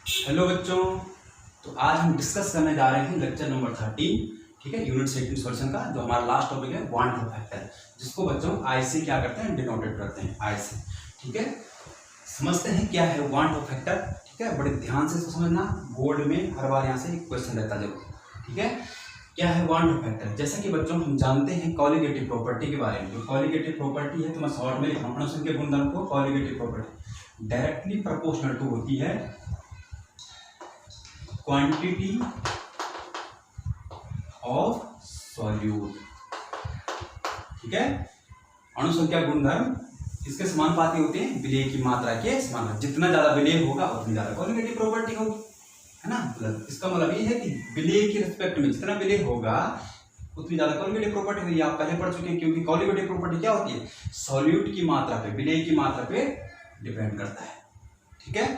Hello बच्चों। तो आज हम डिस्कस करने जा रहे हैं लेक्चर नंबर 13, ठीक है, यूनिट 2 सॉल्यूशन का, जो हमारा लास्ट टॉपिक है वांट ऑफ फैक्टर, जिसको बच्चों आई से क्या करते हैं, डिनोटेड करते हैं आई से। ठीक है, समझते हैं क्या है वांट ऑफ फैक्टर। ठीक है, बड़े ध्यान से समझना, बोर्ड में हर बार यहाँ से एक क्वेश्चन रहता है जरूर। ठीक है, क्या है वांट ऑफ फैक्टर। जैसा कि बच्चों हम जानते हैं कॉलिगेटिव प्रॉपर्टी के बारे में। जो कॉलिगेटिव प्रॉपर्टी है, तो मैं शॉर्ट में लिखा हूँ के गुणधर्म को। Colligative property directly proportional to होती है क्वांटिटी ऑफ सॉल्यूट। ठीक है, अणुसंख्या गुणधर्म इसके समानुपाती होते हैं विलेय की मात्रा के समान। जितना ज्यादा विलेय होगा उतनी ज्यादा कॉलिगेटिव प्रॉपर्टी होगी, है ना। मतलब इसका मतलब ये है कि विलेय के रिस्पेक्ट में जितना विलेय होगा उतनी ज्यादा कॉलिगेटिव प्रॉपर्टी होगी। आप पहले पढ़ चुके हैं, क्योंकि कॉलिगेटिव प्रॉपर्टी क्या होती है, सॉल्यूट की मात्रा पे, विलेय की मात्रा पे डिपेंड करता है। ठीक है,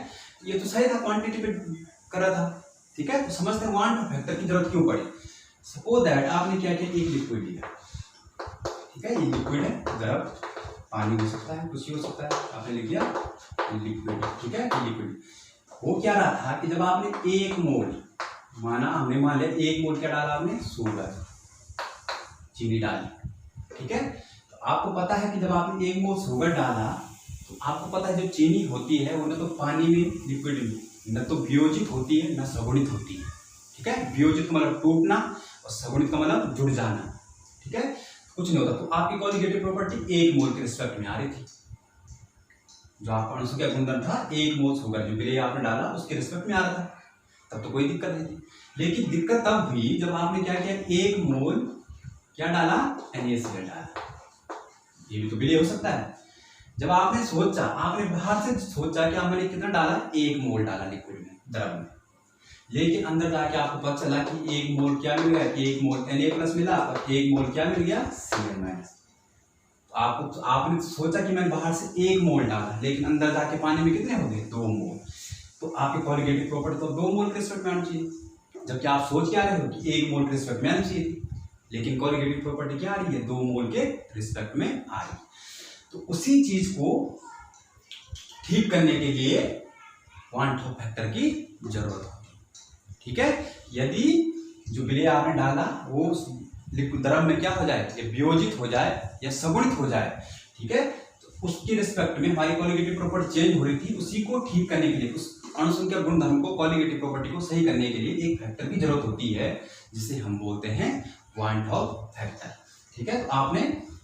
ये तो सही था, क्वांटिटी पे करा था। ठीक है, तो समझते हैं वांट ऑफ फैक्टर की जरूरत क्यों पड़ी। सपोज दैट आपने क्या किया, एक लिक्विड लिया। ठीक है, ये लिक्विड है, गर्म पानी हो सकता है, कुछ भी हो सकता है, आपने लिख दिया लिक्विड। ठीक है, ये लिक्विड वो क्या रहा था कि जब आपने एक मोल माना, हमने मान लिया एक मोल क्या डाला आपने, शुगर, चीनी डाली। ठीक है, तो आपको पता है कि जब आपने एक मोल शुगर डाला तो आपको पता है जो चीनी होती है वो न तो पानी में, लिक्विड में न तो वियोजित होती है न सगुणित होती है। ठीक है, वियोजित का मतलब टूटना और सगुणित का मतलब जुड़ जाना। ठीक है, कुछ नहीं होता। तो आपकी कॉलिगेटिव प्रॉपर्टी एक मोल के रिस्पेक्ट में आ रही थी। जो आपका अणुसंख्या गुणधर्म था एक मोल शुगर, जो विलेय आपने डाला उसके रिस्पेक्ट में आ रहा था, तब तो कोई दिक्कत नहीं थी। लेकिन दिक्कत तब हुई जब आपने क्या किया, एक मोल क्या डाला, NaCl डाला। ये भी तो विलेय हो सकता है। जब आपने सोचा, आपने बाहर से सोचा कि मैंने कितना डाला, एक मोल डाला लिक्विड में, द्रव में, लेकिन अंदर जाके आपको पता चला कि एक मोल क्या मिल गया, एक मोल Na+ मिला और एक मोल क्या मिल गया, Cl-। तो आपने सोचा कि मैंने बाहर से एक मोल डाला, लेकिन अंदर जाके पानी में कितने हो गए, 2 मोल। तो आपकी कॉलिगेटिव प्रॉपर्टी तो 2 मोल के रिस्पेक्ट में आनी चाहिए, जबकि आप सोच क्या रहे हो कि 1 मोल के रिस्पेक्ट में आनी चाहिए थी। लेकिन कॉलिगेटिव प्रॉपर्टी क्या आ रही है, 2 मोल के रिस्पेक्ट में आ रही है। तो उसी चीज को ठीक करने के लिए वांट ऑफ फैक्टर की जरूरत होती है। ठीक है, यदि जो विलेय आपने डाला वो लिक्विड द्रव में क्या हो जाए, या वियोजित हो जाए या सगुणित हो जाए, ठीक है, तो उसके रिस्पेक्ट में हमारी कॉलिगेटिव प्रॉपर्टी चेंज हो रही थी। उसी को ठीक करने के लिए, उस अणुसंख्या गुणधर्म को, कॉलिगेटिव प्रॉपर्टी को सही करने के लिए एक फैक्टर की जरूरत होती है, जिसे हम बोलते हैं वांट ऑफ फैक्टर। ठीक है, तो आपने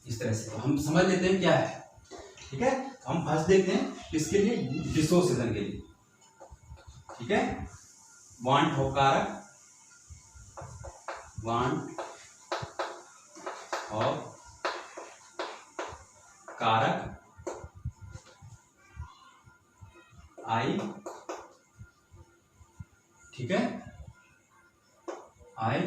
इस तरह से, तो हम समझ लेते हैं क्या है। ठीक है, तो हम फर्स्ट देखते हैं किसके लिए, डिसोसिएशन के लिए। ठीक है, वांट ऑफ कारक, वांट ऑफ कारक आई। ठीक है, आई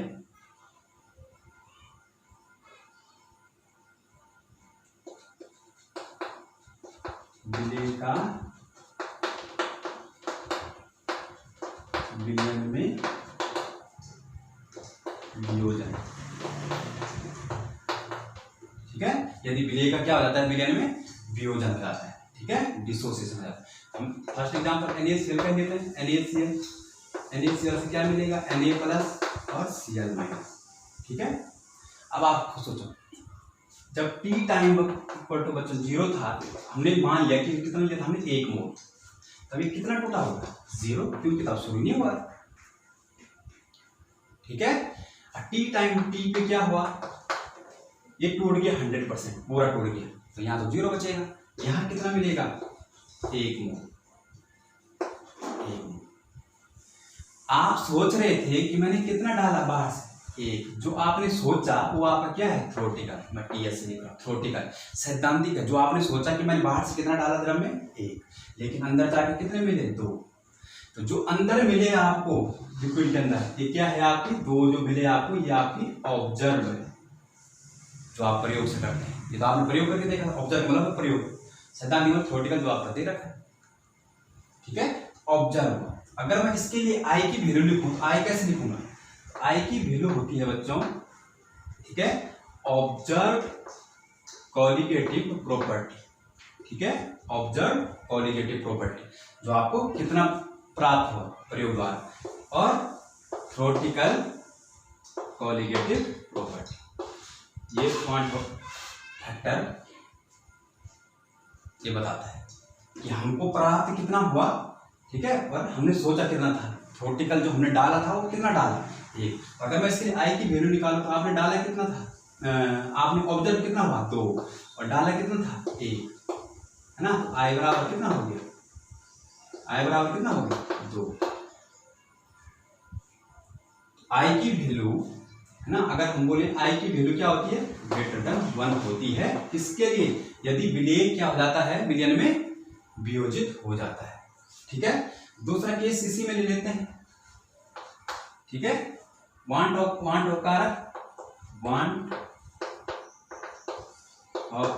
विलेय का विलयन में वियोजन। ठीक है, यदि विलेय का क्या हो जाता है, विलयन में वियोजन हो जाता है। ठीक है, डिसोसिएशन हो जाता है। हम फर्स्ट एग्जांपल NaCl का लेते हैं। NaCl से क्या मिलेगा, Na+ और Cl-। ठीक है, अब आप सोचो, जब T टाइम इक्वल टू बच्चों 0 था, हमने मान लिया कि कितना लिया था हमने, 1 मोल, तब ये कितना टूटा होगा, 0, क्योंकि तब शुरू नहीं हुआ। ठीक है, T टाइम T पे क्या हुआ, ये टूट गया 100%, पूरा टूट गया, तो यहाँ तो 0 बचेगा। यहाँ कितना मिलेगा, 1 मोल। आप सोच रहे थे कि मैंने कितना डाला बाहर से, 1। जो आपने सोचा वो आपका क्या है, थ्योरेटिकल, मैं TS नहीं कर, थ्योरेटिकल सैद्धांतिक है। जो आपने सोचा कि मैंने बाहर से कितना डाला द्रव में, 1, लेकिन अंदर जाके कितने मिले, 2। तो जो अंदर मिले आपको लिक्विड के अंदर, ये क्या है आपकी, 2 जो मिले आपको, ये आपकी ऑब्जर्व है, जो आप प्रयोग से करते हैं। ये तो आपने प्रयोग करके देखा, ऑब्जर्व मतलब प्रयोग, सैद्धांतिक मतलब थ्योरेटिकल जो आप करते रखा। ठीक है, ऑब्जर्व। अगर मैं इसके लिए आई की वैल्यू लिखूं, आई कैसे लिखूंगा, आई की वैल्यू होती है बच्चों, ठीक है, ऑब्जर्व कॉलिगेटिव प्रॉपर्टी। ठीक है, ऑब्जर्व कॉलिगेटिव प्रॉपर्टी, जो आपको कितना प्राप्त हुआ प्रयोग द्वारा, और थ्योरेटिकल कॉलिगेटिव प्रॉपर्टी। ये पॉइंट फैक्टर ये बताता है कि हमको प्राप्त कितना हुआ, ठीक है, और हमने सोचा कितना था। थ्योरेटिकल जो हमने डाला था वो कितना डाला, 1। अगर मैं इसके लिए आई की वैल्यू निकालूं तो आपने डाला कितना था, आपने ऑब्जर्व कितना हुआ 2, और डाला कितना था 1, है ना। तो आई बराबर कितना हो गया, आई बराबर कितना हो गया 2। आई की वैल्यू, है ना, अगर हम बोले आई की वैल्यू क्या होती है, ग्रेटर देन 1 होती है। किसके लिए, यदि विलेय क्या हो जाता है, विलयन में वियोजित हो जाता है, ठीक है। दूसरा केस इसी में ले लेते हैं, ठीक है। वांट ऑफ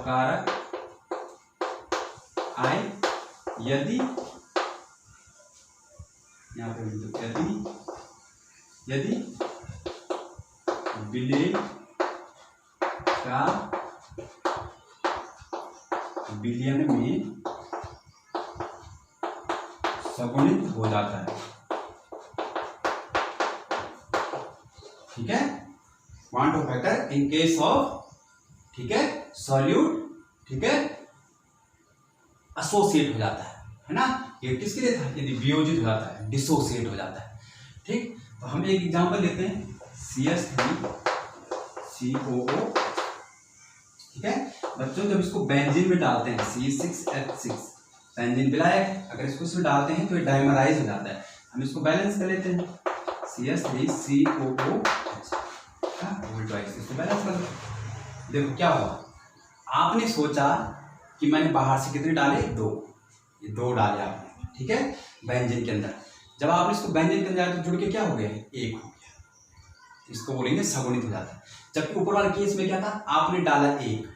कारक आई, यदि यहां पे यदि विलेय का विलयन में सगुणित हो जाता है, ठीक है। Want of factor in case of, ठीक है, सॉल्यूट, ठीक है, एसोसिएट हो जाता है ना। ये किसके लिए था, यदि वियोजित हो जाता है, डिसोसिएट हो जाता है, ठीक। तो हम एक एग्जांपल लेते हैं, CH3COO, ठीक है। बच्चों जब इसको बेंजीन में डालते हैं, C6H6 बेंजीन विलायक है, अगर इसको इसमें डालते हैं तो ये डाइमराइज हो जाता है। हम इसको बैलेंस कर लेते हैं, CH3COOH, इसको बैलेंस कर लो। देखो क्या हुआ, आपने सोचा कि मैंने बाहर से कितने डाले, 2, ये 2 डाले आपने, ठीक है, बेंजीन के अंदर। जब आपने इसको बेंजीन के अंदर तो जुड़ के क्या हो गया, 1 हो गया, इसको बोलेंगे सगुणित हो जाता है। जबकि ऊपर वाले केस में क्या था, आपने डाला 1,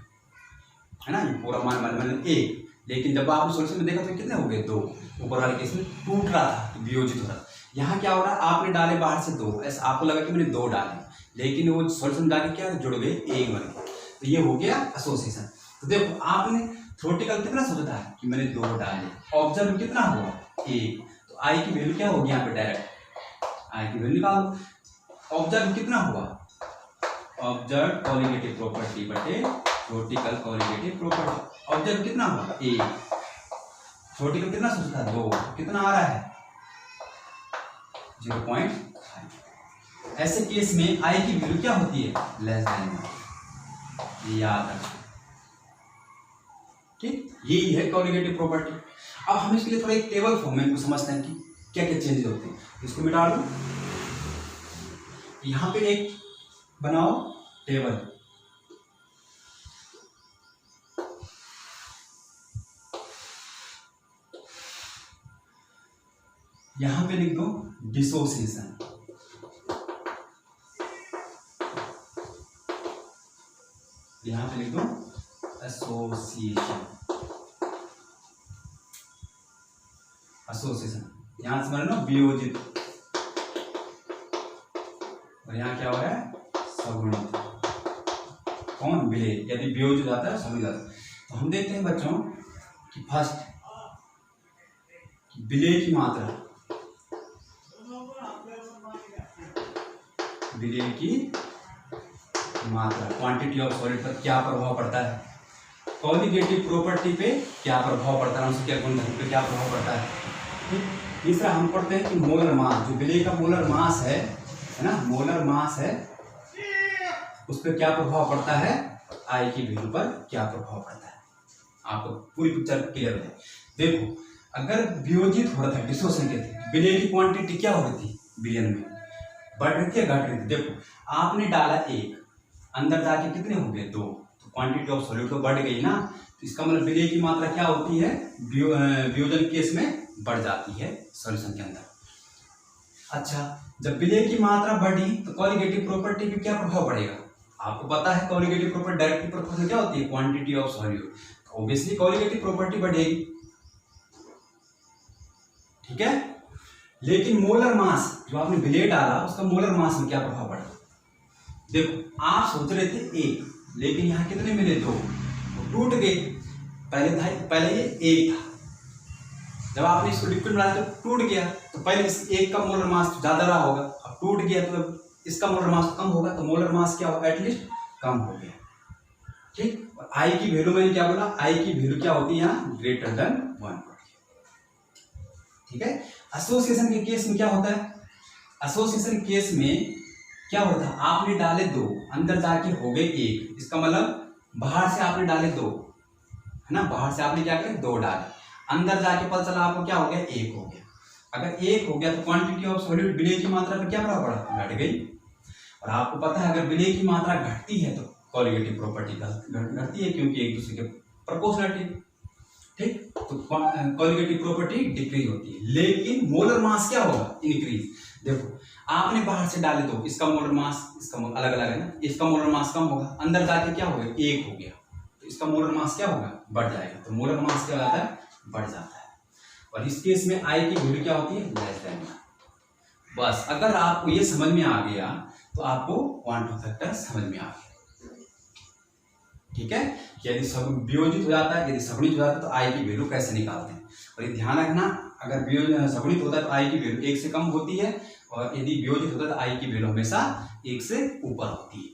है ना, ये पूरा मान 1, लेकिन जब आपने सोल्यूशन में देखा तो कितने हो गए, 2। ऊपर वाले केस में टूट रहा था, वियोजित हो रहा था। यहाँ क्या हो रहा है, आपने डाले बाहर से 2, ऐसा आपको लगा कि मैंने 2 डाले, लेकिन वो सोल्यूशन जाके क्या जुड़ गए, 1 बन गए, तो ये हो गया एसोसिएशन। तो देखो आपने थ्योरेटिकल कितना सोचा था कि मैंने 2 डाले, ऑब्जर्व कितना हुआ 1, तो आई की वैल्यू क्या होगी यहाँ पे, डायरेक्ट आई की वैल्यू निकालो। ऑब्जर्व कितना हुआ, ऑब्जर्व कॉलिगेटिव प्रॉपर्टी बटे थ्योरेटिकल कॉलिगेटिव प्रॉपर्टी। ऑब्जर्व कितना हुआ 1, थ्योरेटिकल कितना सोचा था 2, कितना आ रहा है 0.5। ऐसे केस में आई की वैल्यू क्या होती है, लेस देन 1, याद रखो, ठीक। यही है कॉलिगेटिव प्रॉपर्टी। अब हम इसके लिए थोड़ा एक टेबल फॉर्म में समझते हैं कि क्या क्या चेंजेस होते हैं। इसको मिटा लो, यहां पे एक बनाओ टेबल, यहां पे लिख दो डिसोसिएशन, यहां पे लिख दो एसोसिएशन, एसोसिएशन यहां से मान लो वियोजित, और यहाँ क्या हो रहा है, सगुणित। कौन, विलेय, यदि वियोजित जाता है सगुणित जाता है। तो हम देखते हैं बच्चों कि फर्स्ट विलेय की मात्रा, विलेय की मात्रा, क्वांटिटी ऑफ सॉलिड पर क्या प्रभाव पड़ता है, कॉलिगेटिव प्रॉपर्टी पे क्या प्रभाव पड़ता है, उसके गुणधर्म पे क्या प्रभाव पड़ता है। तीसरा हम पढ़ते हैं कि मोलर मास, जो विलेय का मोलर मास है ना, मोलर मास है, उस पर क्या प्रभाव पड़ता है, आई की वैल्यू पर क्या प्रभाव पड़ता है। आपको पूरी पिक्चर क्लियर है। देखो अगर वियोजित हो रहा था, डिसोसिएशन के थे, विलेय की क्वांटिटी क्या हो रही थी, विलयन में बढ़ रही थी या घट रही थी। देखो आपने डाला 1, अंदर जाके कितने हो गए 2, तो क्वांटिटी ऑफ सॉल्यूट तो बढ़ गई ना। तो इसका मतलब विलेय की मात्रा क्या होती है, वियोजन केस में बढ़ जाती है सॉल्यूशन के अंदर। अच्छा, जब विलेय की मात्रा बढ़ी तो कॉलिगेटिव प्रॉपर्टी पे क्या प्रभाव पड़ेगा, आपको पता है कॉलिगेटिव प्रॉपर्टी डायरेक्टली प्रोपोर्शनल क्या होती है, quantity of solute. Obviously colligative property बढ़ेगी, ठीक है। लेकिन मोलर मास जो आपने विलेय डाला, उसका मोलर मास में क्या प्रभाव पड़ा। देखो आप सोच रहे थे 1, लेकिन यहाँ कितने मिले 2, तो टूट गए। पहले ये 1 था, जब आपने इसको लिक्विड बनाया तो टूट गया, तो पहले इस एक का मोलर मास ज़्यादा रहा होगा, अब टूट गया तो इसका मोलर मास कम होगा, तो मोलर मास क्या होगा, एटलीस्ट कम हो गया। ठीक, आई की वैल्यू मैंने क्या बोला, आई की वैल्यू क्या होती है यहाँ, ग्रेटर देन 1। ठीक है। एसोसिएशन के केस में क्या होता है, एसोसिएशन केस में क्या होता है, आपने डाले 2, अंदर जाके हो गए 1, इसका मतलब बाहर से आपने डाले 2, है ना, बाहर से आपने क्या करे 2 डाले, अंदर जाके पता चला आपको क्या हो गया, 1 हो गया। अगर 1 हो गया तो क्वांटिटी ऑफ सॉल्यूट विलेय की मात्रा पर क्या प्रभाव पड़ा, घट गई। और आपको पता है अगर विलेय की मात्रा घटती है तो कोलिगेटिव प्रॉपर्टी घटती है, क्योंकि एक दूसरे के प्रोपोर्शनलिटी। ठीक, तो कोलिगेटिव प्रॉपर्टी डिक्रीज होती है, लेकिन मोलर मास क्या होगा, इंक्रीज। देखो आपने बाहर से डाले 2, इसका मोलर मास, इसका अलग अलग है ना, इसका मोलर मास कम होगा, अंदर जाके क्या होगा, 1 हो गया, तो इसका मोलर मास क्या होगा, बढ़ जाएगा। तो मोलर मास क्या होता है, बढ़ जाता है। और इस केस में आई की वैल्यू क्या होती है, लेस देन 1। बस अगर आपको ये समझ में आ गया तो आपको क्वांटम ऑफ फैक्टर समझ में आ गया। ठीक है, यदि सब वियोजित हो जाता है, यदि सगुणित हो जाता है तो आई की वैल्यू कैसे निकालते हैं। और ये ध्यान रखना, अगर सगुणित होता है तो आई की वैल्यू 1 से कम होती है, और यदि वियोजित होता है तो आई की वैल्यू हमेशा 1 से ऊपर होती है।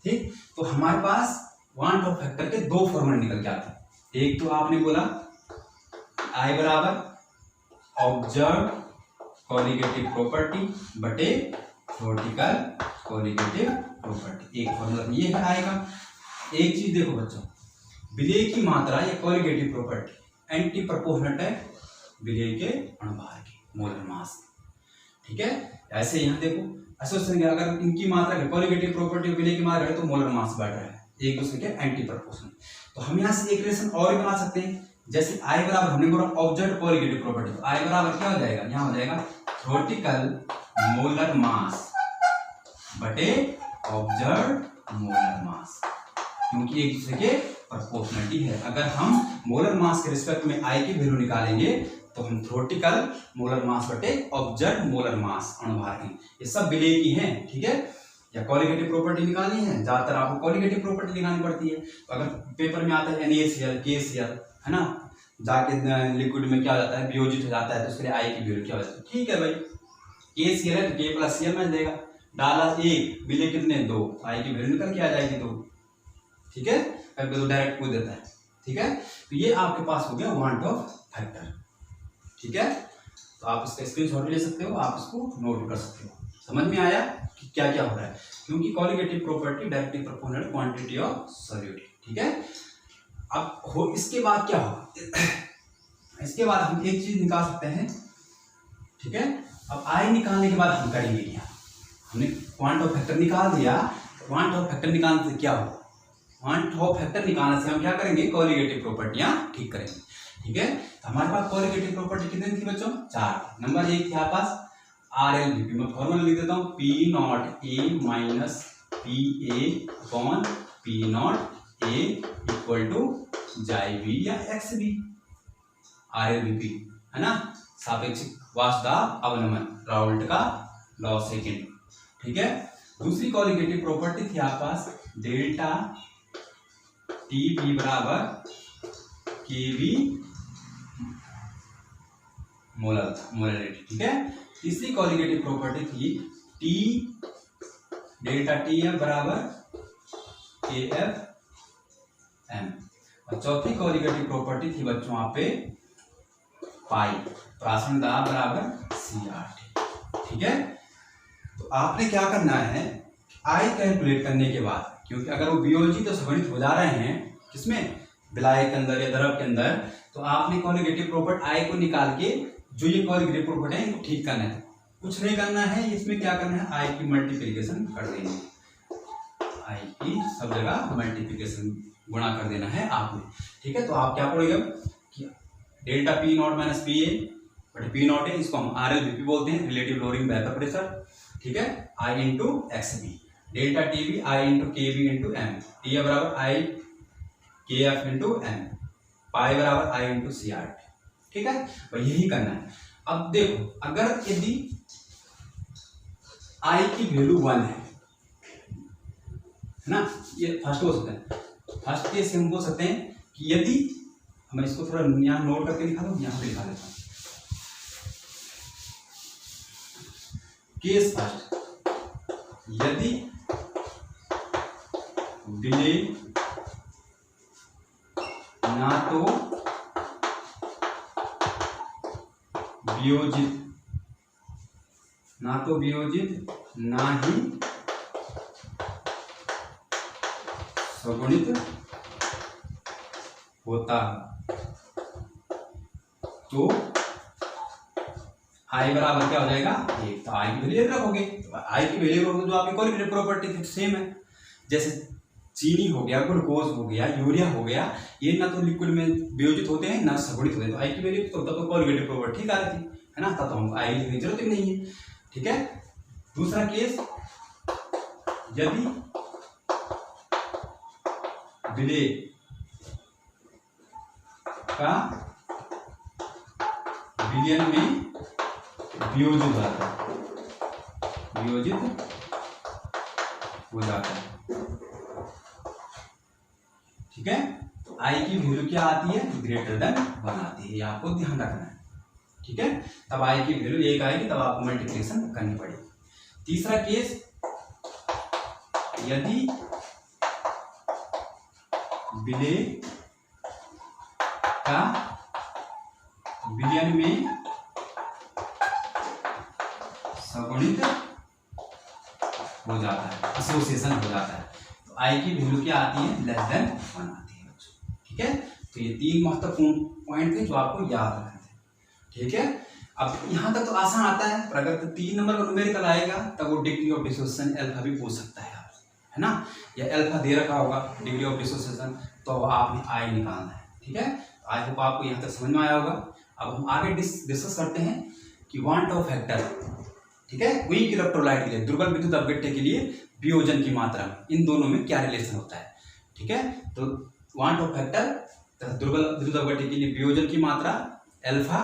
ठीक, तो हमारे पास क्वांटम ऑफ फैक्टर के 2 फॉर्मूले निकल के आते हैं। एक तो आपने बोला आई बराबर ऑब्जर्व कोलिगेटिव प्रॉपर्टी बटे थ्योरेटिकल कोलिगेटिव प्रॉपर्टी, एक फॉर्मूला ये है आएगा। एक चीज देखो बच्चों, विलेय की मात्रा या कोलिगेटिव प्रॉपर्टी एंटी प्रोपोर्शनल है विलेय के अणुभार की, मोलर मास। ठीक है, ऐसे यहाँ देखो एसोसिएशन, अगर इनकी मात्रा कोलिगेटिव प्रॉपर्टी विलेय की मात्रा है तो मोलर मास बढ़ रहा है, एक दूसरे के एंटी प्रोपोर्शनल। तो हम यहाँ से एक रिलेशन और बना सकते हैं, जैसे आई बराबर हमने बोला ऑब्जर्व कोलिगेटिव प्रॉपर्टी, तो आई बराबर क्या हो जाएगा, यहाँ हो जाएगा थ्योरेटिकल मोलर मास बटे ऑब्जर्व मोलर मास, क्योंकि एक दूसरे के प्रोपोर्शनलिटी है। अगर हम मोलर मास के रिस्पेक्ट में आई की वैल्यू निकालेंगे तो हम थ्योरेटिकल मोलर मास बटे ऑब्जर्व मोलर मास अणुभार की, ये सब विलेय की हैं। ठीक है, या कोलिगेटिव प्रॉपर्टी निकालनी है, ज्यादातर आपको कोलिगेटिव प्रॉपर्टी निकालनी पड़ती है। तो अगर पेपर में आता है NaCl KCl, है ना, जाके लिक्विड में क्या हो जाता है, वियोजित हो जाता है, तो उसके लिए आई की वैल्यू क्या हो जाती है। ठीक है भाई, KCl है तो K + Cl में देगा, डाला 1, विलेय कितने 2, आई की वैल्यू निकल के आ जाएगी 2। ठीक है, कभी तो डायरेक्ट पूछ देता है। ठीक है, तो ये आपके पास हो गया क्वांटम ऑफ फैक्टर। ठीक है, तो आप इसका स्क्रीनशॉट ले सकते हो, आप इसको नोट कर सकते हो। समझ में आया कि क्या क्या हो रहा है, क्योंकि colligative property directly proportional quantity of solute. ठीक है, अब हो इसके बाद क्या होगा, इसके बाद हम एक चीज निकाल सकते हैं। ठीक है, अब आई निकालने के बाद हम करेंगे क्या, हमने क्वांटम ऑफ फैक्टर निकाल दिया, क्वांटम ऑफ फैक्टर निकालने से क्या होगा, क्वांटम ऑफ फैक्टर निकालने से हम क्या करेंगे, कोलिगेटिव प्रॉपर्टियां ठीक करेंगे। ठीक है, तो हमारे पास कोलिगेटिव प्रॉपर्टी कितनी थी बच्चों, 4। नंबर 1 थी आपके पास RLVP, मैं फॉर्मूला लिख देता हूँ, P0A - PA/P0A equal to JB या XB, RLVP है ना, सापेक्षिक वाष्पदाब अवनमन, राउल्ट का लॉ सेकेंड। ठीक है, दूसरी कोलिगेटिव प्रॉपर्टी थी आपके पास डेल्टा TB बराबर KB मोलरिटी। ठीक है, तीसरी कोलिगेटिव प्रॉपर्टी थी डेल्टा TF बराबर KFM, और चौथी कोलिगेटिव प्रॉपर्टी थी बच्चों यहाँ पे पाई, प्रासंगिक दाब बराबर CRT। ठीक है, तो आपने क्या करना है, आई कैलकुलेट करने के बाद, क्योंकि अगर वो वियोजित तो सगुणित हो जा रहे हैं किसमें, विलायक के अंदर या द्रव के अंदर, तो आपने कोलिगेटिव प्रॉपर्टी आई को निकाल के जो ये कोलिगेटिव प्रॉपर्टी है इनको ठीक करना है। कुछ नहीं करना है, इसमें क्या करना है, आई की मल्टीप्लिकेशन कर देनी है, आई की सब जगह मल्टीप्लिकेशन गुणा कर देना है आपने। ठीक है, तो आप क्या पढ़ोगे कि डेल्टा P0 - PA बटे P0 है, इसको हम RLVP बोलते हैं, रिलेटिव लोअरिंग वेपर प्रेशर। ठीक है, I × XB, delta TB I × KB × M, TA बराबर I KF × M, पाई बराबर I × CRT। ठीक है, और यही करना है। अब देखो, अगर यदि I की वैल्यू 1 है ना, ये फर्स्ट हो सकता है, फर्स्ट केस हम बोल सकते हैं कि यदि, मैं इसको थोड़ा यहाँ नोट करके लिखा दूँ, यहाँ पे लिखा देता हूँ, केस फर्स्ट, यदि विलेय ना तो वियोजित ना ही सगुणित होता, तो आई बराबर क्या हो जाएगा 1। तो आई की वैल्यू 1 रखोगे, तो आई की वैल्यू रखोगे जो आपकी कोलिगेटिव प्रॉपर्टी थी सेम है। जैसे चीनी हो गया, ग्लूकोज हो गया, यूरिया हो गया, ये ना तो लिक्विड में वियोजित होते हैं ना सगुणित होते हैं, तो आई की वैल्यू तो तब तो कोलिगेटिव प्रॉपर्टी ठीक आ रही थी, है ना, तब तो हमको आई लिखने की जरूरत ही नहीं है। ठीक है, दूसरा केस, यदि विलेय का विलयन में वियोजित हो जाता है। ठीक है, तो आई की वैल्यू क्या आती है, ग्रेटर देन 1 आती है, ये आपको ध्यान रखना है। ठीक है, तब आई की वैल्यू 1 आएगी, तब आपको मल्टीप्लिकेशन करनी पड़ेगी। तीसरा केस, यदि विलेय का विलयन में सगुणित हो जाता है, एसोसिएशन हो जाता है, तो आई की वैल्यू क्या आती है, लेस देन 1 आती है। ठीक है, तो ये 3 महत्वपूर्ण पॉइंट थे जो आपको याद रखने थे। ठीक है, अब यहां तक तो आसान आता है, पर अगर 3 नंबर का न्यूमेरिकल आएगा तब वो डिग्री ऑफ डिसोसिएशन अल्फा भी पूछ सकता है, है ना, या अल्फा दे रखा होगा डिग्री ऑफ डिसोसिएशन, तो आपने आई निकालना है। ठीक है, आई होप आपको यहाँ तक समझ में आया होगा। अब हम आगे डिस्कस करते हैं कि वांट ऑफ फैक्टर, ठीक है, वीक इलेक्ट्रोलाइट के लिए, दुर्बल विद्युत अपघट्य के लिए वियोजन की मात्रा, इन दोनों में क्या रिलेशन होता है। ठीक है, तो वांट ऑफ फैक्टर तथा दुर्बल विद्युत अपघट्य के लिए वियोजन की मात्रा अल्फा,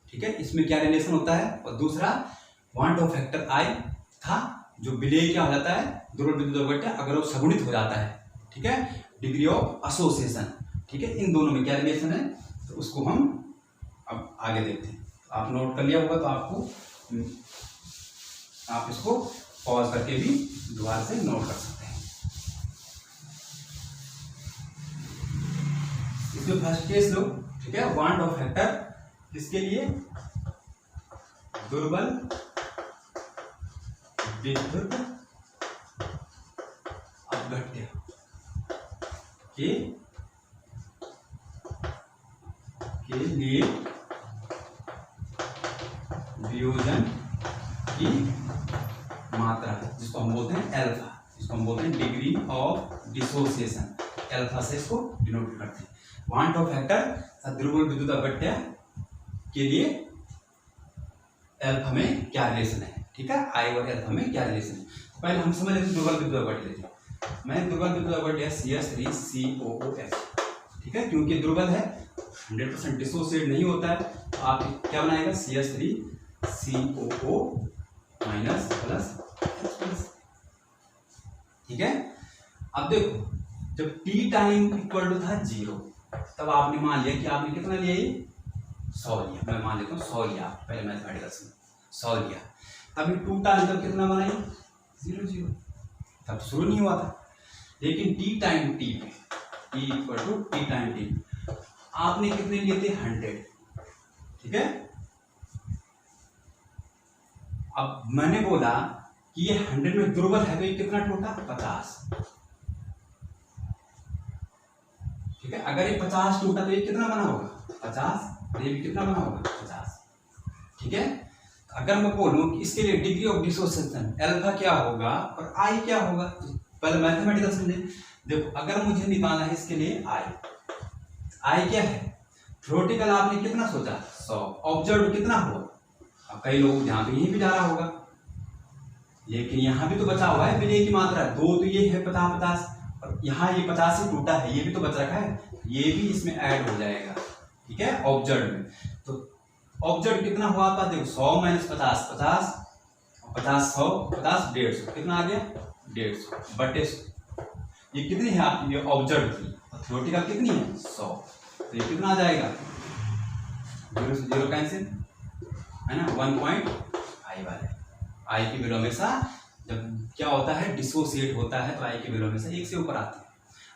ठीक है, इसमें क्या रिलेशन होता है। और दूसरा वांट ऑफ फैक्टर आई था, जो विलेय क्या हो जाता है, दुर्बल विद्युत अपघट्य अगर वो सगुणित हो जाता है। ठीक है, डिग्री ऑफ एसोसिएशन। ठीक है, इन दोनों में क्या रिलेशन है, तो उसको हम अब आगे देखते हैं। आप नोट कर लिया होगा तो आपको, आप इसको पॉज करके भी दोबारा से नोट कर सकते हैं। इसमें फर्स्ट केस लो, ठीक है, वांट ऑफ फैक्टर किसके लिए, दुर्बल विद्युत अपघट्य के लिए वियोजन की मात्रा, जिसको हम बोलते हैं अल्फा, जिसको हम बोलते हैं डिग्री ऑफ डिसोसिएशन, अल्फा से इसको डिनोट करते हैं। वांट ऑफ फैक्टर दुर्बल विद्युत अपघट्य के लिए अल्फा में क्या रिलेशन है। ठीक है, आई और अल्फा में क्या रिलेशन है, तो पहले हम समझ लेते दुर्बल विद्युत अपघट्य लेते हैं। मैं दुर्बल विद्युत अपघट्य CH3COOH, ठीक है, क्योंकि दुर्बल है, 100% डिसोसिएट नहीं होता है, तो आप क्या बनाएगा, CH3COO प्लस। ठीक है, अब देखो जब t टाइम इक्वल टू था 0, तब आपने मान लिया कि आपने कितना लिया, ये 100 लिया, मैं मान लेता हूँ 100 लिया, पहले मैथमेटिक्स में 100 लिया, तभी 2 टाइम तब कितना बना, 0, तब शुरू नहीं हुआ था। लेकिन t टाइम t पे, t equal to t time t, आपने कितने लिए थे, 100। ठीक है, अब मैंने बोला कि ये 100 में दुर्बल है, तो ये कितना टूटा, 50। ठीक है, अगर ये 50 टूटा तो ये कितना बना होगा, 50, और ये भी कितना बना होगा, 50। ठीक है, अगर मैं बोलूं कि इसके लिए डिग्री ऑफ डिसोसिएशन अल्फा क्या होगा और आई क्या होगा, पहले मैथमेटिकल समझे। देखो अगर मुझे निकालना है इसके लिए आई क्या है, थ्योरेटिकल आपने कितना सोचा, 100, ऑब्जर्व कितना हुआ, अब कई लोग ध्यान तो यहीं भी जा रहा होगा, लेकिन यहाँ भी तो बचा हुआ है विलेय की मात्रा, 2 तो ये है 50, और यहाँ ये 50 से टूटा है, ये भी तो बच रखा है, ये भी इसमें ऐड हो जाएगा। ठीक है, ऑब्जर्व में, तो ऑब्जर्व कितना हुआ आपका, देखो 100 माइनस 50, 50, 50 100, 50 150, कितना आ गया, 150 बटे 100, ये कितनी है आपकी, ये ऑब्जर्व की, और थ्योरेटिकल कितनी है, 100, तो ये कितना आ जाएगा, 0 से 0 कैंसिल, है ना, 1.5 वाले आई की वैल्यू हमेशा जब क्या होता है डिसोसिएट होता है तो आई की वैल्यू हमेशा 1 से ऊपर आती है।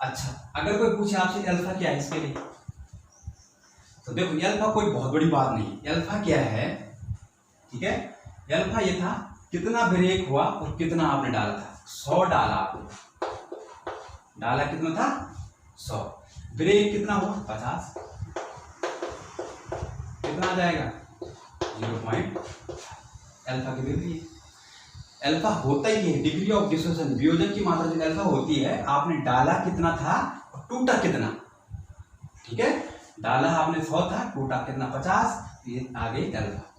अच्छा, अगर कोई पूछे आपसे अल्फा क्या है इसके लिए, तो देखो अल्फा कोई बहुत बड़ी बात नहीं, अल्फा क्या है, ठीक है, अल्फा ये था कितना ब्रेक हुआ और कितना आपने डाला था, 100 डाला आपने, डाला कितना था 100, ब्रेक कितना हुआ 50, कितना आ जाएगा 0. अल्फा की वैल्यू, अल्फा होता ही है डिग्री ऑफ डिसोसिएशन, वियोजन की मात्रा जो अल्फा होती है, आपने डाला कितना था और टूटा कितना, ठीक है, डाला आपने 100 था, टूटा कितना 50, ये आ गई अल्फा।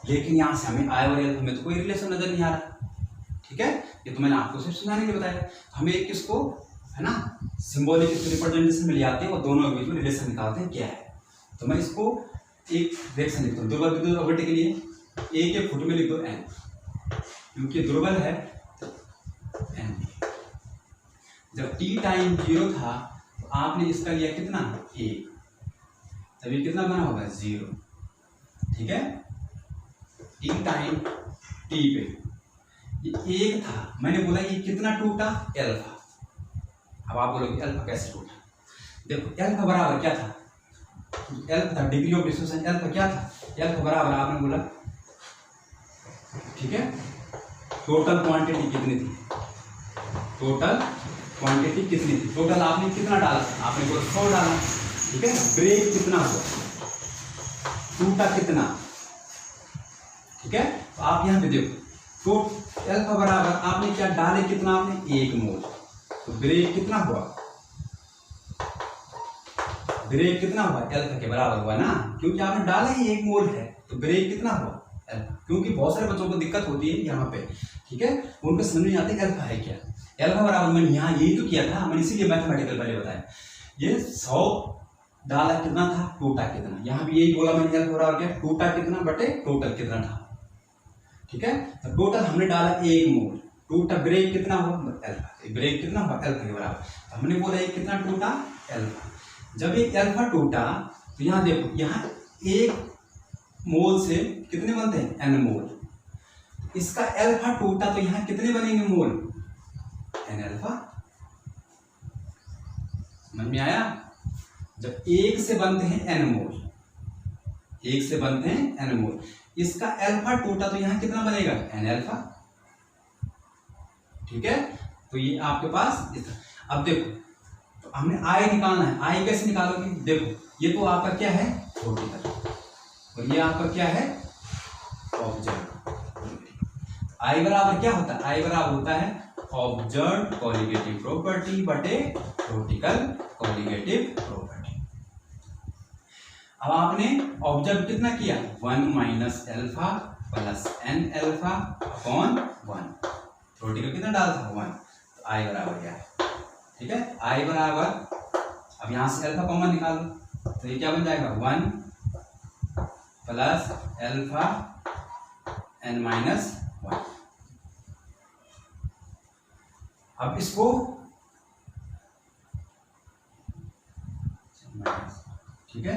लेकिन यहां से हमें आई और अल्फा में तो कोई रिलेशन नजर नहीं आ रहा, ठीक है, ये तो मैंने आपको सिर्फ सुनाने के लिए बताया। हमें एक किसको है ना सिंबॉलिक रिप्रेजेंटेशन में ले आते हैं और दोनों के बीच में रिलेशन निकालते हैं क्या है। तो मैं इसको एक रिएक्शन लिखता हूँ दुर्बल विद्युत अपवर्तक के लिए, ए के फुट में लिख दो एन, क्योंकि दुर्बल है तो एन। जब टी टाइम 0 था तो आपने इसका लिया कितना 1, तभी कितना बना होगा 0, ठीक है, टी टाइम टी पे ये 1 था, मैंने बोला ये कितना टूटा अल्फा। अब आप बोलोगे अल्फा कैसे टूटा, देखो अल्फा बराबर क्या था, अल्फा था डिग्री ऑफ डिसोसिएशन, अल्फा क्या था, अल्फा बराबर आपने बोला, ठीक है, टोटल क्वांटिटी कितनी थी, टोटल क्वांटिटी कितनी थी, टोटल आपने कितना डाला, आपने बोला 100 डाला, ठीक है, ब्रेक कितना हुआ, टूटा कितना, ठीक है, तो आप यहां पे देखो तो अल्फा बराबर आपने क्या डाले कितना, आपने 1 मोल, तो ब्रेक कितना हुआ, ब्रेक कितना हुआ अल्फा के बराबर हुआ ना, क्योंकि आपने डाला ही 1 मोल है, तो ब्रेक कितना हुआ अल्फा। क्योंकि बहुत सारे बच्चों को दिक्कत होती है यहाँ पे, ठीक है, उनको समझ नहीं आती अल्फा है क्या, अल्फा बराबर मैंने यहाँ यही तो किया था, मैंने इसीलिए मैथमेटिकल पहले बताया, ये 100 डाला कितना था, टूटा कितना, यहाँ भी यही बोला मैंने, अल्फा बराबर क्या टूटा कितना बटे टोटल कितना था, ठीक है, तो टोटल हमने डाला 1 मोल, टूटा ब्रेक कितना हुआ अल्फा, ब्रेक कितना हुआ अल्फा के बराबर, तो हमने बोला ये कितना टूटा अल्फा। जब ये अल्फा टूटा तो यहाँ देखो, यहाँ 1 मोल से कितने बनते हैं एन मोल, इसका अल्फा टूटा तो यहाँ कितने बनेंगे मोल एन अल्फा, समझ में आया। जब 1 से बनते हैं एन मोल, 1 से बनते हैं एन मोल, इसका अल्फा टूटा तो यहाँ कितना बनेगा एन अल्फा, ठीक है, तो ये आपके पास अब देखो तो हमने आई निकालना है, आई कैसे निकालोगे, देखो ये तो आपका क्या है ऑर्बिटल और ये आपका क्या है ऑब्जर्व। आई बराबर क्या होता है, आई बराबर होता है ऑब्जर्व कॉलिगेटिव प्रॉपर्टी बटे थ्योरेटिकल कॉलिगेटिव प्रॉपर्टी। अब आपने ऑब्जर्व कितना किया 1 minus alpha plus n alpha upon 1, theoretical कितना डाला था 1, तो आई बराबर क्या है, ठीक है, आई बराबर अब यहां से अल्फा कॉमन निकालो तो ये क्या बन जाएगा 1 प्लस अल्फा एन माइनस 1। अब इसको ठीक है,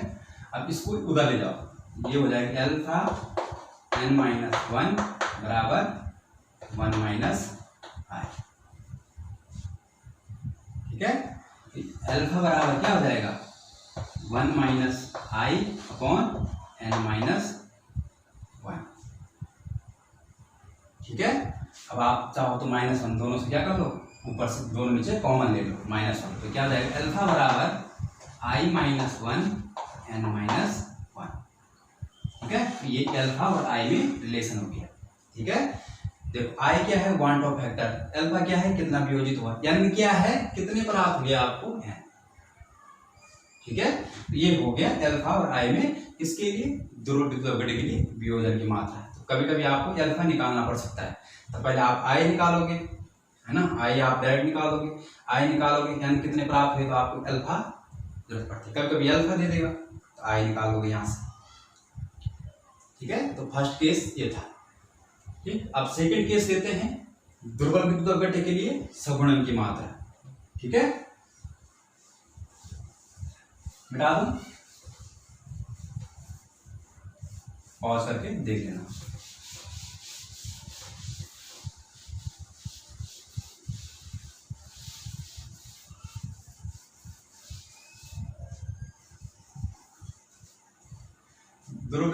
अब इसको उधर ले जाओ, ये हो जाएगा अल्फा एन माइनस 1 बराबर 1 माइनस आई, ठीक है, अल्फा बराबर क्या हो जाएगा 1 माइनस आई अपॉन एन माइनस 1, ठीक है। अब आप चाहो तो -1 दोनों से क्या कर लो, ऊपर से दोनों नीचे कॉमन ले लो -1, तो क्या हो जाएगा अल्फा बराबर आई माइनस 1 एन माइनस 1, ठीक है, तो ये अल्फा और आई में रिलेशन हो गया, ठीक है। देखो आई क्या है क्वांटम फैक्टर, अल्फा क्या है कितना वियोजित हुआ, यानी क्या है कितने प्राप्त हुआ आपको एन, ठीक है, तो ये हो गया अल्फा और आई में इसके लिए ध्रुव विद्युत के लिए वियोजन की मात्रा है। तो कभी कभी आपको अल्फा निकालना पड़ सकता है, तो पहले आप आई निकालोगे है ना, आई आप डायरेक्ट निकालोगे, आई निकालोगे यानी कितने प्राप्त हुए तो आपको अल्फा जरूरत पड़ती है, कभी कभी अल्फा दे देगा तो आई निकालोगे यहाँ से, ठीक है। तो फर्स्ट केस ये था, ठीक। अब सेकंड केस लेते हैं दुर्बल विद्युत अपघट्य के लिए सगुणन की मात्रा, ठीक है, मिटा दूं, पॉज करके देख लेना।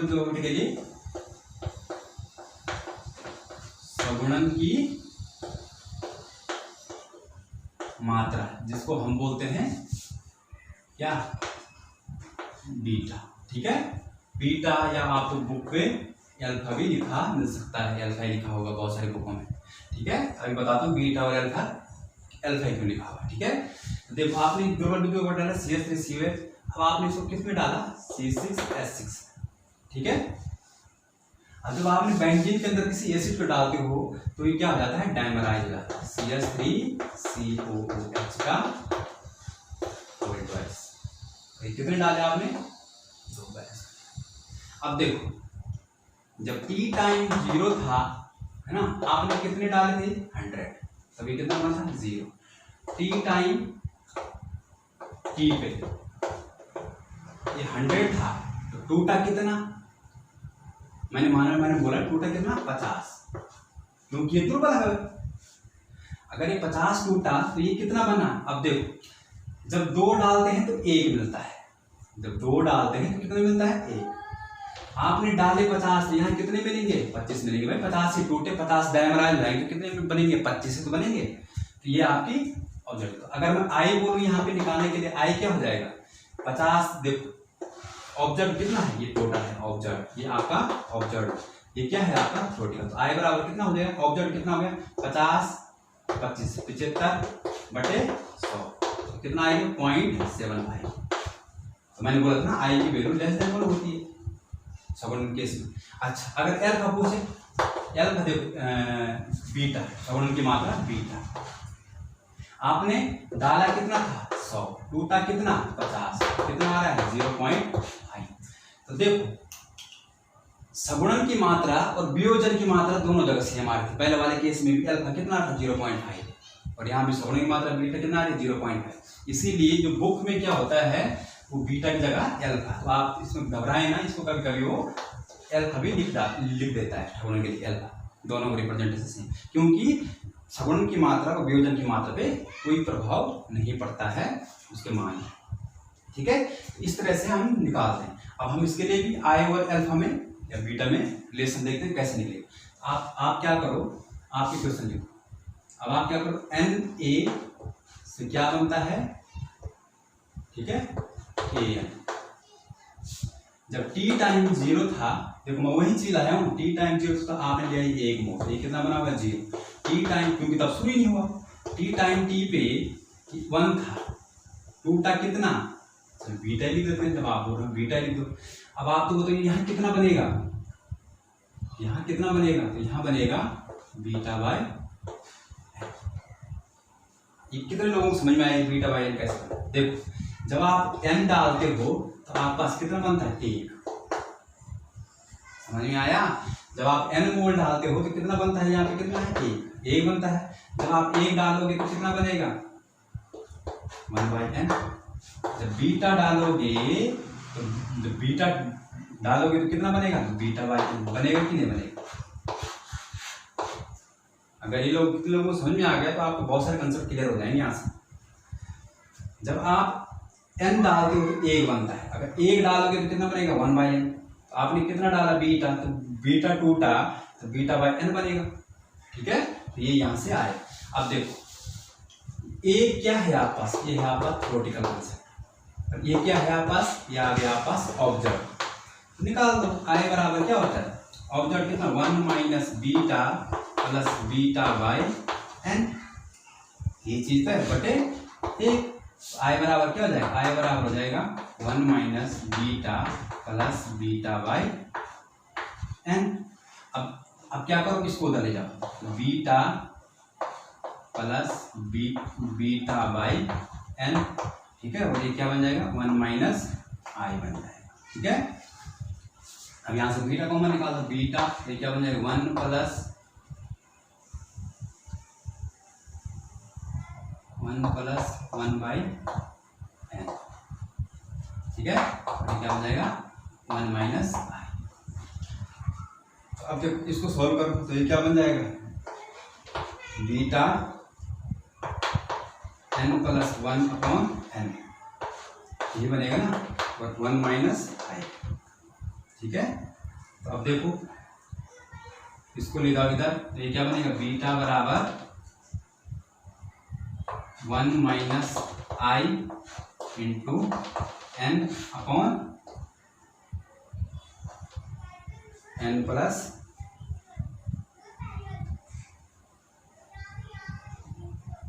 प्रोबेबिलिटी प्रोबेबिलिटी के लिए सगुणन की मात्रा, जिसको हम बोलते हैं क्या, बीटा। ठीक है, बीटा, या आप बुक पे अल्फा भी लिखा मिल सकता है, अल्फा ही लिखा होगा बहुत सारी बुकों में। ठीक है, अभी बताता हूँ बीटा और अल्फा ही क्यों लिखा हुआ। ठीक है, देखो आपने प्रोबेबिलिटी को डाला CH3COH, अब आपने इसको किस में डाला, C6H6। ठीक है, अब जब आपने बेंजीन के अंदर किसी एसिड को डालते हो तो ये क्या हो जाता है, डाइमराइज हो जाता है, CH3COOH का ट्वाइस। कितने डाले आपने, 2 बैलेंस। अब देखो जब T टाइम 0 था, है ना, आपने कितने डाले थे, 100, तभी कितना बना था, 0। T टाइम T पे ये 100 था, तो टूटा कितना, मैंने बोला टूटा कितना, 50, क्योंकि ये दुर्बल है। अगर ये 50 टूटा तो ये कितना बना, अब देखो जब 2 डालते हैं तो 1 मिलता है, जब 2 डालते हैं तो कितना मिलता है, 1। आपने डाले 50, यहाँ कितने मिलेंगे, 25 मिलेंगे। भाई 50 से टूटे 50 डायमराइज हो जाएंगे, कितने बनेंगे, 25 से तो बनेंगे। तो ये आपकी ऑब्जेक्ट। अगर मैं आई बोलूँ यहाँ पे निकालने के लिए, आई क्या हो जाएगा, 50। देखो ऑब्जेक्ट कितना है, ये टोटल है ऑब्जेक्ट, ये आपका ऑब्जेक्ट, ये क्या है आपका थ्योरेटिकल। तो आई बराबर कितना हो जाएगा, ऑब्जेक्ट कितना हो गया, 50 25 75/100, तो कितना आएगा, 0.75। तो मैंने बोला था ना आई की वैल्यू लेस देन 1 होती है सगुणन केस में। अच्छा, अगर एल्फा पूछे, एल्फा देखो बीटा, सगुणन की मात्रा बीटा, आपने डाला कितना था, 100, टूटा कितना, 50, कितना आ रहा है, 0.5। तो देखो सगुणन की मात्रा और वियोजन की मात्रा दोनों जगह सेम आ रही थी। पहले वाले केस में भी अल्फा कितना था, 0.5, और यहाँ भी सगुणन की मात्रा बीटा कितना आ रही है, 0.5। इसीलिए जो बुक में क्या होता है वो बीटा की जगह एल्फा। तो आप इसमें घबराए ना, इसको कभी कभी वो एल्फा भी लिख देता है सगुणन के लिए एल्फा, दोनों को रिप्रेजेंटेशन से, क्योंकि सगुणन की मात्रा और वियोजन की मात्रा पे कोई प्रभाव नहीं पड़ता है उसके मान में। ठीक है, इस तरह से हम निकालते हैं। अब हम इसके लिए भी आई और अल्फा में या बीटा में रिलेशन देखते हैं कैसे निकलेगा। आप क्या करो, आपके क्वेश्चन लिखो। अब आप क्या करो, Na से क्या बनता है, ठीक है, An। जब T टाइम 0 था, देखो मैं वही चीज आया हूँ, T टाइम 0 था, आपने लिया 1 मोल, ये कितना बना हुआ, 0। T टाइम, क्योंकि तब शुरू ही नहीं हुआ, T टाइम T पे 1 था, टूटा कितना, तो बीटा लिख देते हैं। जब आप बोल रहे हो बीटा लिख दो। अब आप तो बताइए यहाँ कितना बनेगा, यहाँ कितना बनेगा, तो यहाँ बनेगा बीटा बाय, ये कितने लोगों को समझ में आया बीटा बाय एन कैसे। देखो जब आप n डालते हो तो आप पास कितना बनता है, 1, समझ में आया। जब आप n मोल डालते हो तो कितना बनता है, यहाँ पे कितना है, 1 बनता है। जब आप 1 डालोगे तो कितना बनेगा, 1/n। जब बीटा डालोगे तो कितना बनेगा, तो बीटा बाय n बनेगा कि नहीं बनेगा। अगर ये लोग कितने लोगों को समझ में आ गया तो आपको बहुत सारे कंसेप्ट क्लियर हो जाएंगे यहाँ से। जब आप n डालते हो तो 1 बनता है, अगर 1 डालोगे तो कितना बनेगा, 1/n। तो आपने कितना डाला, बीटा, तो बीटा टूटा तो बीटा बाय n बनेगा। ठीक है, तो ये यहाँ से आए। अब देखो एक क्या है आपके पास, ये है आपका थ्योरेटिकल कॉन्सेप्ट, और ये क्या है आपके पास, ये आ गया आपके पास ऑब्जर्व। निकाल दो, आई बराबर क्या होता है, ऑब्जर्व कितना, 1 minus beta plus beta by n, ये चीज तो है बटे 1। आई बराबर क्या हो जाएगा, आई बराबर हो जाएगा 1 minus beta plus beta by n। अब क्या करो, इसको उधर ले जाओ, beta plus beta by n, ठीक है, और ये क्या बन जाएगा, 1 माइनस आई बन जाएगा। ठीक है, अब यहाँ से बीटा कॉमन निकाल दो, बीटा ये क्या बन जाएगा, 1 प्लस 1/n, ठीक है, ये क्या हो जाएगा, 1 माइनस आई। अब जब इसको सॉल्व करो तो ये क्या बन जाएगा, बीटा n प्लस 1/n, ये बनेगा ना, 1 माइनस आई। ठीक है। तो अब देखो इसको ले जाओ इधर, तो ये क्या बनेगा, बीटा बराबर 1 minus I into n upon n plus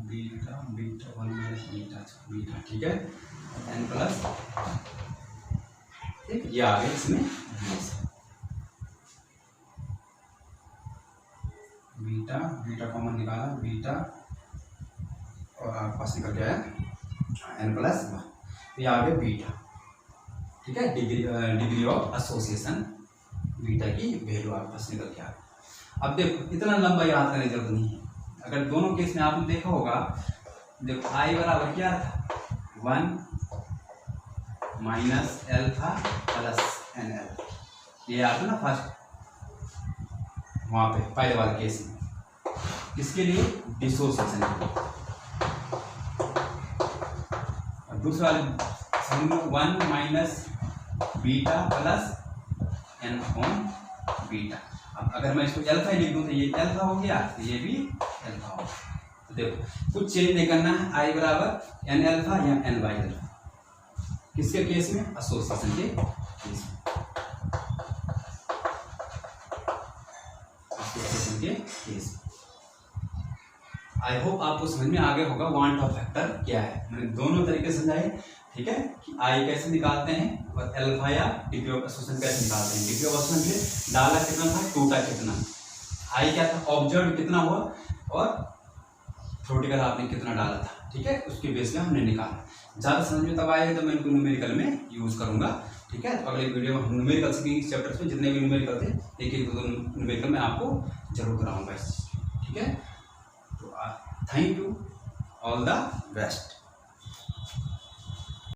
beta, beta 1 minus beta, ठीक है, एन प्लस, ठीक, ये आ गया इसमें बीटा, बीटा कॉमन निकाला, बीटा और आपके पास निकल गया है एन प्लस, तो ये आ गया बीटा, ठीक है, डिग्री ऑफ एसोसिएशन बीटा की वैल्यू आपके पास निकल गया। अब देखो इतना लंबा याद करने की जरूरत नहीं है, अगर दोनों केस में आपने देखा होगा, देखो आई बराबर क्या था, 1 माइनस एल था प्लस एन एल, ये आता ना फर्स्ट वहाँ पे पहले वाले केस में, किसके लिए, डिसोसिएशन के लिए, और दूसरा वाले 1 minus beta plus n upon beta. अब अगर मैं इसको एल्फा लिख दूं तो ये एल्फा हो गया, तो ये भी एल्फा हो गया। तो देखो कुछ चेंज नहीं करना है, आई बराबर एन एल्फा या एन बाई एल्फा, किसके केस में, एसोसिएशन के केस में, एसोसिएशन के केस में। आई होप आपको समझ में आ गया होगा वांट ऑफ फैक्टर क्या है, मैंने दोनों तरीके समझाए, ठीक है, कि आई कैसे निकालते हैं और एल्फा या डिग्री ऑफ एसोसिएशन कैसे निकालते हैं। डिग्री ऑफ एसोसिएशन के लिए डाला कितना था, टूटा कितना, आई क्या था, ऑब्जर्व कितना हुआ और थ्योरेटिकल आपने कितना डाला था, ठीक है, उसके बेस में हमने निकाला। ज़्यादा समझ में तब आएगा तो मैं इनको न्यूमेरिकल में यूज़ करूंगा, ठीक है। तो अगले वीडियो में हम न्यूमेरिकल सीखेंगे, इस चैप्टर्स में जितने भी न्यूमेरिकल थे एक एक दो न्यूमेरिकल में आपको जरूर कराऊंगा, ठीक है। तो thank you, all the best.